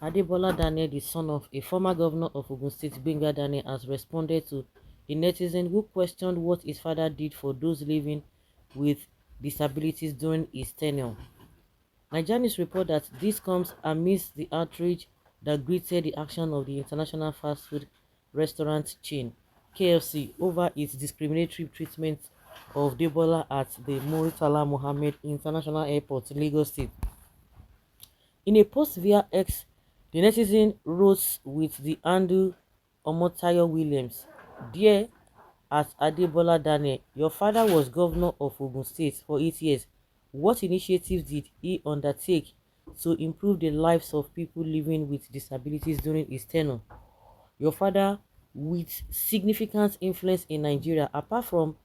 Adebola Daniel, the son of a former governor of Ogun State, Gbenga Daniel, has responded to a netizen who questioned what his father did for those living with disabilities during his tenure. Nigerians report that this comes amidst the outrage that greeted the action of the international fast food restaurant chain KFC over its discriminatory treatment of Debola at the Muritala Mohammed International Airport, Lagos State. In a post via X, the netizen wrote with the handle Omotayo Williams, "Dear at Adebola Daniel, your father was governor of Ogun State for 8 years. What initiatives did he undertake to improve the lives of people living with disabilities during his tenure? Your father, with significant influence in Nigeria, apart from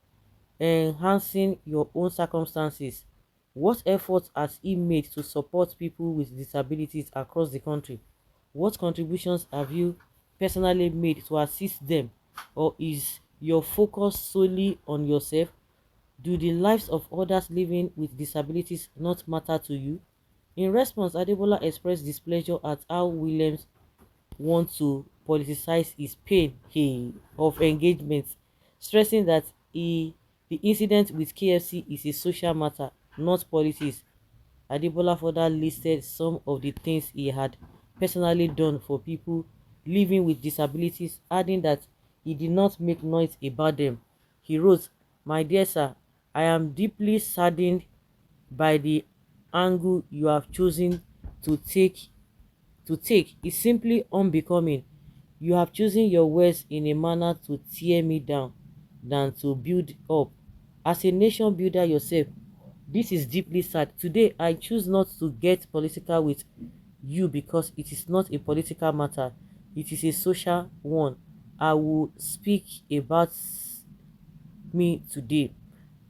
enhancing your own circumstances, what efforts has he made to support people with disabilities across the country? What contributions have you personally made to assist them? Or is your focus solely on yourself? Do the lives of others living with disabilities not matter to you?" In response, Adebola expressed displeasure at how Williams want to politicize his pain of engagement, stressing that the incident with KFC is a social matter, not politics. Adebola further listed some of the things he had personally done for people living with disabilities, adding that he did not make noise about them. He wrote, "My dear sir, I am deeply saddened by the angle you have chosen to take is simply unbecoming. You have chosen your words in a manner to tear me down than to build up. As a nation builder yourself, this is deeply sad. Today, I choose not to get political with you because it is not a political matter. It is a social one. I will speak about me today,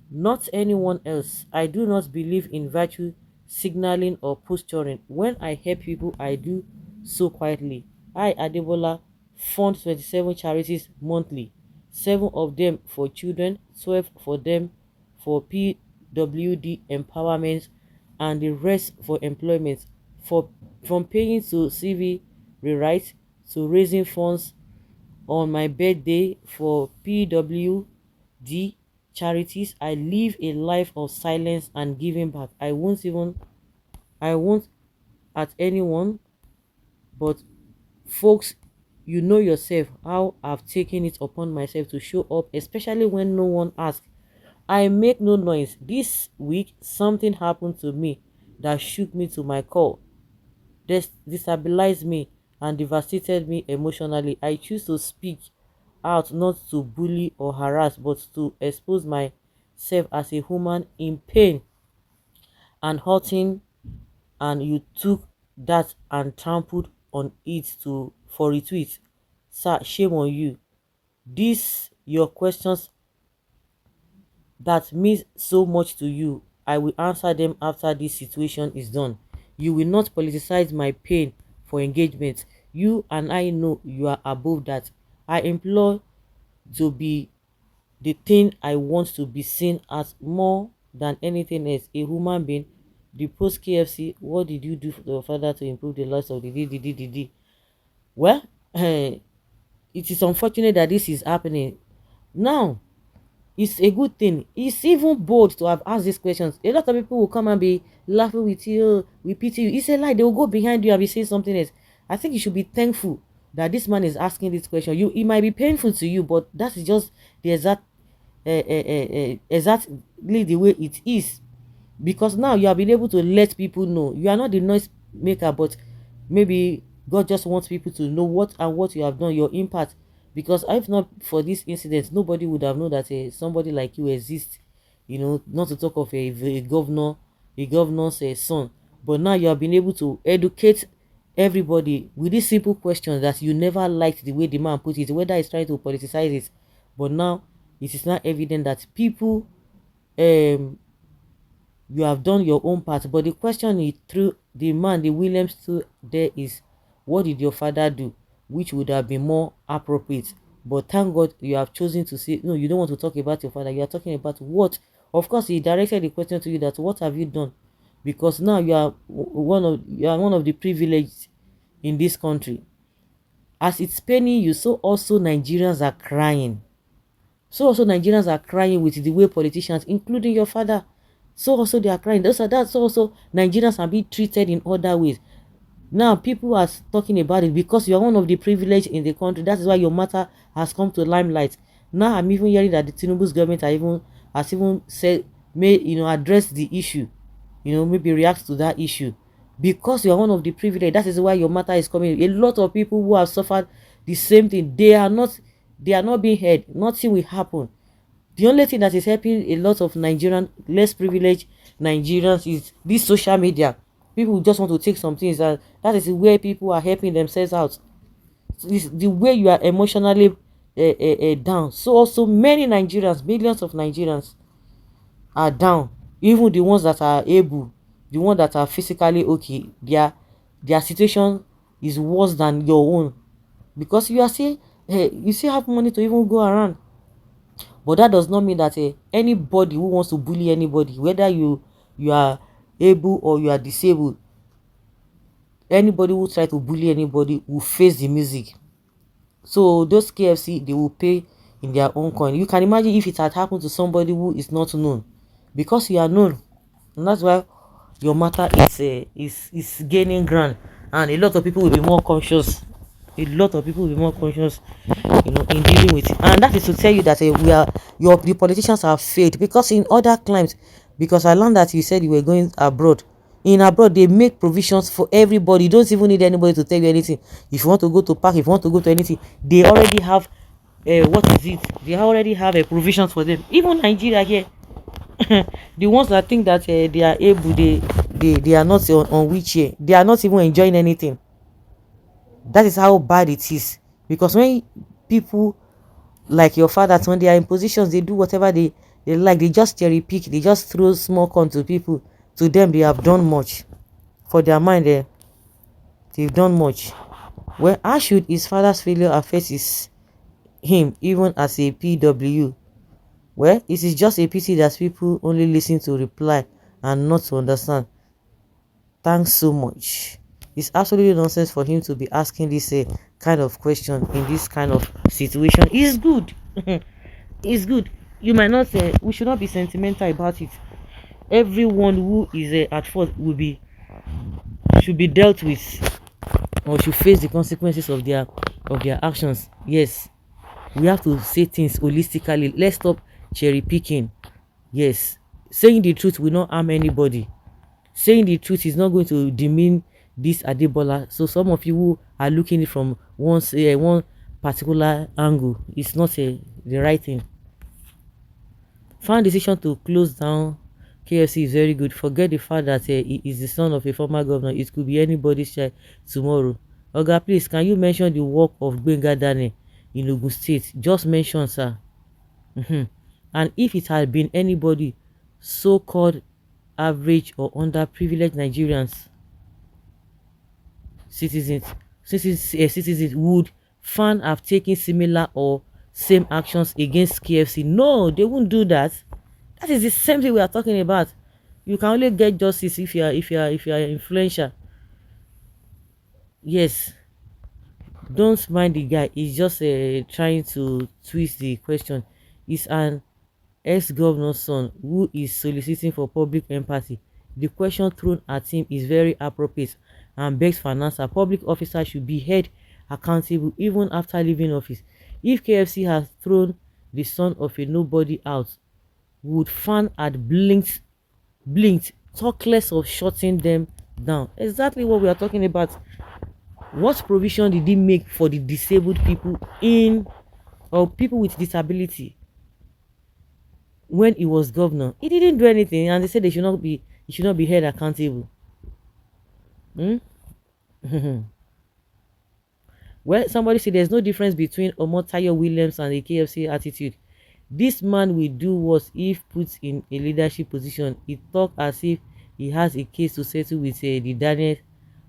not anyone else. I do not believe in virtue signaling or posturing. When I help people, I do so quietly. I, Adebola, fund 27 charities monthly, 7 of them for children, 12 for them for PWD empowerment, and the rest for employment. For From paying to CV rewrite to raising funds on my birthday for PWD charities, I live a life of silence and giving back. I won't at anyone, but folks, you know yourself how I've taken it upon myself to show up, especially when no one asks. I make no noise. This week, something happened to me that shook me to my core, destabilized me, and devastated me emotionally. I choose to speak out, not to bully or harass, but to expose myself as a human in pain and hurting, and you took that and trampled on it to for retweet. Sir, shame on you. These your questions that means so much to you. I will answer them after this situation is done. You will not politicize my pain for engagement. You and I know you are above that. I implore to be the thing I want to be seen as more than anything else, a human being. The post KFC, what did you do for your father to improve the lives of the? Well, it is unfortunate that this is happening now. It's a good thing. It's even bold to have asked these questions. A lot of people will come and be laughing with you, we pity you. It's a lie. They will go behind you and be saying something else. I think you should be thankful that this man is asking this question. It might be painful to you, but that is just the exactly the way it is, because now you have been able to let people know you are not the noise maker, but maybe God just wants people to know what you have done, your impact. Because if not for this incident, nobody would have known that somebody like you exists. Not to talk of a governor's son. But now you have been able to educate everybody with this simple question that you never liked the way the man put it, whether he's trying to politicize it. But now it is not evident that people, you have done your own part. But the question is through the man, the Williams, through there is, what did your father do, which would have been more appropriate. But thank God you have chosen to say no, you don't want to talk about your father. You are talking about what. Of course, he directed the question to you, that what have you done, because now you are one of the privileged in this country. As it's paining you, so also Nigerians are crying. So also Nigerians are crying with the way politicians, including your father, so also they are crying. That's also Nigerians are being treated in other ways. Now people are talking about it because you are one of the privileged in the country. That is why your matter has come to limelight. Now I'm even hearing that the Tinubu's government has even said, may address the issue, maybe react to that issue, because you are one of the privileged. That is why your matter is coming. A lot of people who have suffered the same thing, they are not being heard. Nothing will happen. The only thing that is helping a lot of Nigerian less privileged Nigerians is this social media. People just want to take some things, and that is where people are helping themselves out. It's the way you are emotionally down. So also many Nigerians, millions of Nigerians are down. Even the ones that are able, the ones that are physically okay, their situation is worse than your own, because you still have money to even go around. But that does not mean that anybody who wants to bully anybody, whether you are able or you are disabled, anybody who try to bully anybody will face the music. So those KFC, they will pay in their own coin. You can imagine if it had happened to somebody who is not known, because you are known, and that's why your matter is gaining ground, and a lot of people will be more conscious. A lot of people will be more conscious, in dealing with it. And that is to tell you that the politicians have failed, because in other climes, because I learned that you said you were going abroad. In abroad, they make provisions for everybody. You don't even need anybody to tell you anything. If you want to go to park, if you want to go to anything, they already have what is it? They already have a provisions for them. Even Nigeria here, the ones that think that they are able, they are not on wheelchair. They are not even enjoying anything. That is how bad it is. Because when people like your fathers, when they are in positions, they do whatever they like. They just cherry pick. They just throw small corn to people. To them, they have done much. For their mind, they've done much. Well, how should his father's failure affect him, even as a PW? Well, it is just a pity that people only listen to reply and not to understand. Thanks so much. It's absolutely nonsense for him to be asking this kind of question in this kind of situation. It's good. It's good. You might not say, we should not be sentimental about it. Everyone who is at fault should be dealt with, or should face the consequences of their actions. Yes, we have to say things holistically. Let's stop cherry picking. Yes, saying the truth will not harm anybody. Saying the truth is not going to demean this Adebola. So some of you who are looking it from one particular angle, it's not the right thing. Fan decision to close down KFC is very good. Forget the fact that he is the son of a former governor. It could be anybody's child tomorrow. Oga, please, can you mention the work of Gbenga Daniel in Ogun State? Just mention, sir. And if it had been anybody, so-called average or underprivileged Nigerians, citizens citizens would fan have taken similar or same actions against KFC. No, they won't do that. That is the same thing we are talking about. You can only get justice if you are influential. Yes, don't mind the guy. He's just trying to twist the question. He's an ex-governor's son who is soliciting for public empathy. The question thrown at him is very appropriate and begs for an answer. Public officers should be held accountable even after leaving office. If KFC has thrown the son of a nobody out, would fan had blinked, talk less of shutting them down? Exactly what we are talking about. What provision did he make for the disabled people or people with disability when he was governor? He didn't do anything, and they said he should not be held accountable. Hmm? Well, somebody said there's no difference between Omotayo Williams and the KFC attitude. This man will do worse if put in a leadership position. He talk as if he has a case to settle with the Daniel,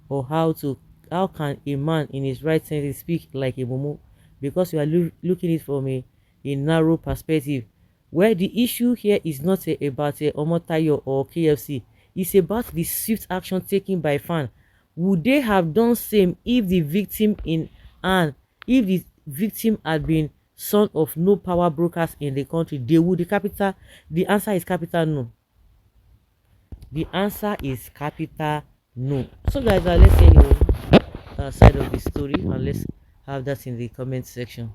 or how can a man in his right senses speak like a mumu? Because you are looking it from a narrow perspective, where the issue here is not about Omotayo or KFC. It's about the swift action taken by fan Would they have done same if the victim in and if the victim had been son of no power brokers in the country? They would. The answer is capital no. The answer is capital no. So guys, let's hear your side of the story, and let's have that in the comment section.